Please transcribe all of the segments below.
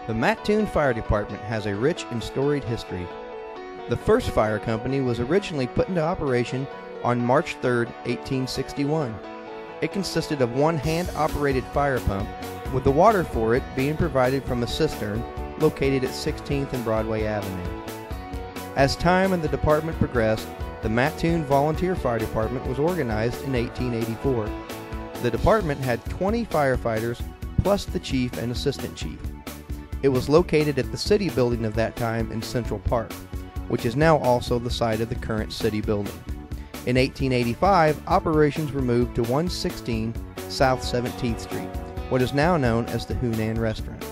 The Mattoon Fire Department has a rich and storied history. The first fire company was originally put into operation on March 3, 1861. It consisted of one hand-operated fire pump, with the water for it being provided from a cistern located at 16th and Broadway Avenue. As time in the department progressed, the Mattoon Volunteer Fire Department was organized in 1884. The department had 20 firefighters plus the chief and assistant chief. It was located at the city building of that time in Central Park, which is now also the site of the current city building. In 1885, operations were moved to 116 South 17th Street, what is now known as the Hunan Restaurant.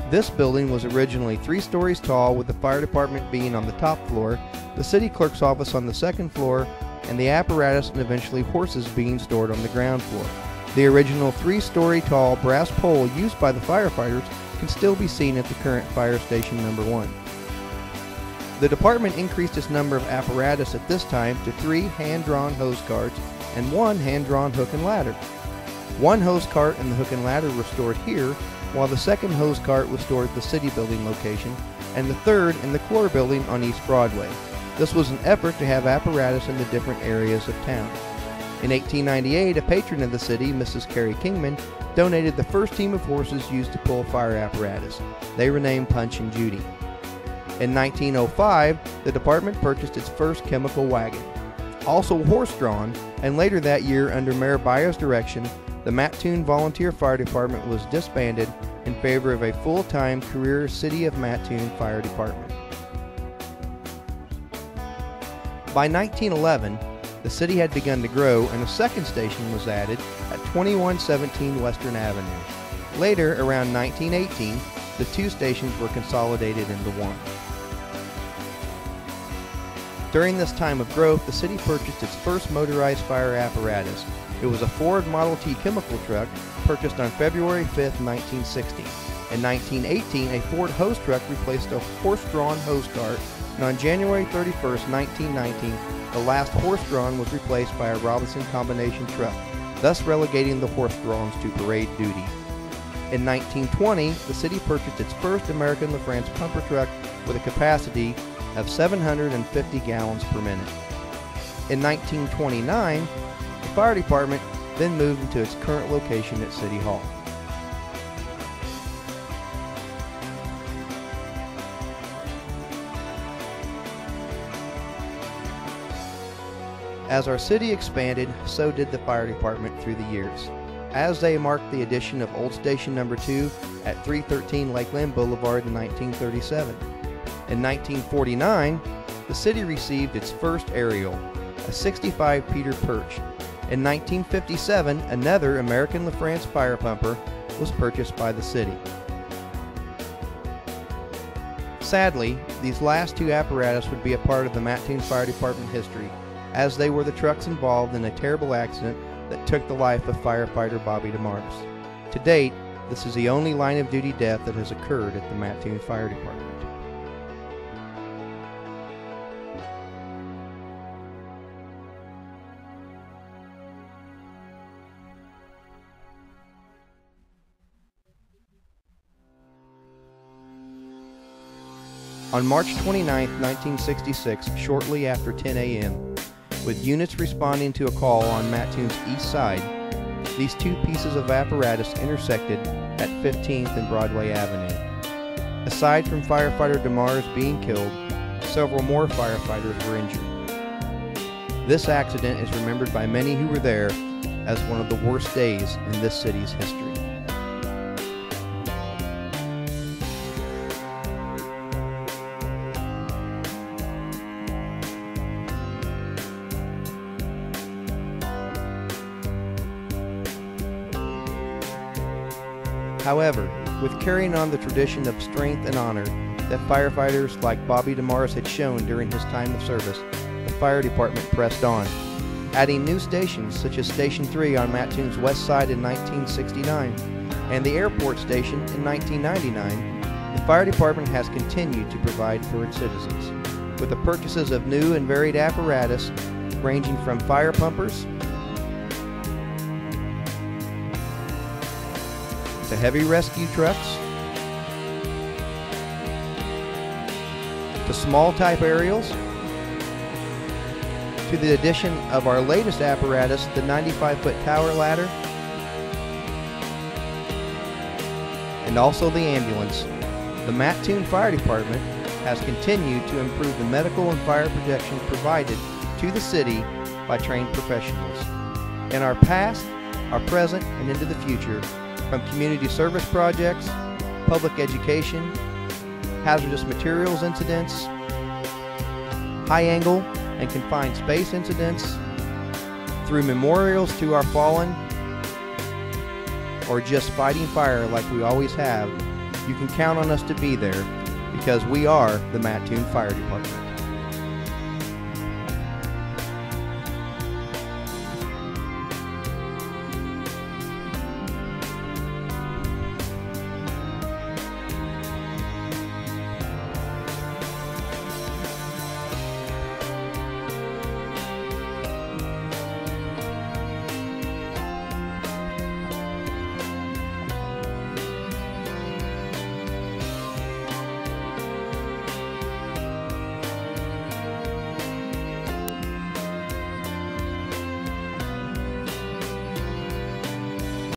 This building was originally 3 stories tall, with the fire department being on the top floor, the city clerk's office on the second floor, and the apparatus and eventually horses being stored on the ground floor. The original 3-story tall brass pole used by the firefighters can still be seen at the current fire station number 1. The department increased its number of apparatus at this time to 3 hand-drawn hose carts and 1 hand-drawn hook and ladder. 1 hose cart and the hook and ladder were stored here, while the second hose cart was stored at the city building location, and the third in the core building on East Broadway. This was an effort to have apparatus in the different areas of town. In 1898, a patron of the city, Mrs. Carrie Kingman, donated the first team of horses used to pull fire apparatus. They were named Punch and Judy. In 1905, the department purchased its first chemical wagon. Also horse-drawn, and later that year under Mayor Bio's direction, the Mattoon Volunteer Fire Department was disbanded in favor of a full-time career City of Mattoon Fire Department. By 1911, the city had begun to grow and a second station was added at 2117 Western Avenue. Later, around 1918, the 2 stations were consolidated into one. During this time of growth, the city purchased its first motorized fire apparatus. It was a Ford Model T chemical truck purchased on February 5, 1960. In 1918, a Ford hose truck replaced a horse-drawn hose cart, and on January 31, 1919, the last horse-drawn was replaced by a Robinson combination truck, thus relegating the horse-drawns to parade duty. In 1920, the city purchased its first American LaFrance pumper truck with a capacity of 750 gallons per minute. In 1929, the fire department then moved into its current location at City Hall. As our city expanded, so did the fire department through the years, as they marked the addition of Old Station Number 2 at 313 Lakeland Boulevard in 1937. In 1949, the city received its first aerial, a 65 Peter Perch. In 1957, another American LaFrance fire pumper was purchased by the city. Sadly, these last 2 apparatus would be a part of the Mattoon Fire Department history, as they were the trucks involved in a terrible accident that took the life of firefighter Bobby DeMars. To date, this is the only line-of-duty death that has occurred at the Mattoon Fire Department. On March 29, 1966, shortly after 10 a.m., with units responding to a call on Mattoon's east side, these 2 pieces of apparatus intersected at 15th and Broadway Avenue. Aside from firefighter DeMars being killed, several more firefighters were injured. This accident is remembered by many who were there as one of the worst days in this city's history. However, with carrying on the tradition of strength and honor that firefighters like Bobby DeMars had shown during his time of service, the fire department pressed on, adding new stations such as Station 3 on Mattoon's west side in 1969 and the airport station in 1999. The fire department has continued to provide for its citizens, with the purchases of new and varied apparatus ranging from fire pumpers to heavy rescue trucks to small type aerials, to the addition of our latest apparatus, the 95-foot tower ladder, and also the ambulance. The Mattoon Fire Department has continued to improve the medical and fire protection provided to the city by trained professionals. In our past, our present, and into the future, from community service projects, public education, hazardous materials incidents, high-angle and confined space incidents, through memorials to our fallen, or just fighting fire like we always have, you can count on us to be there, because we are the Mattoon Fire Department.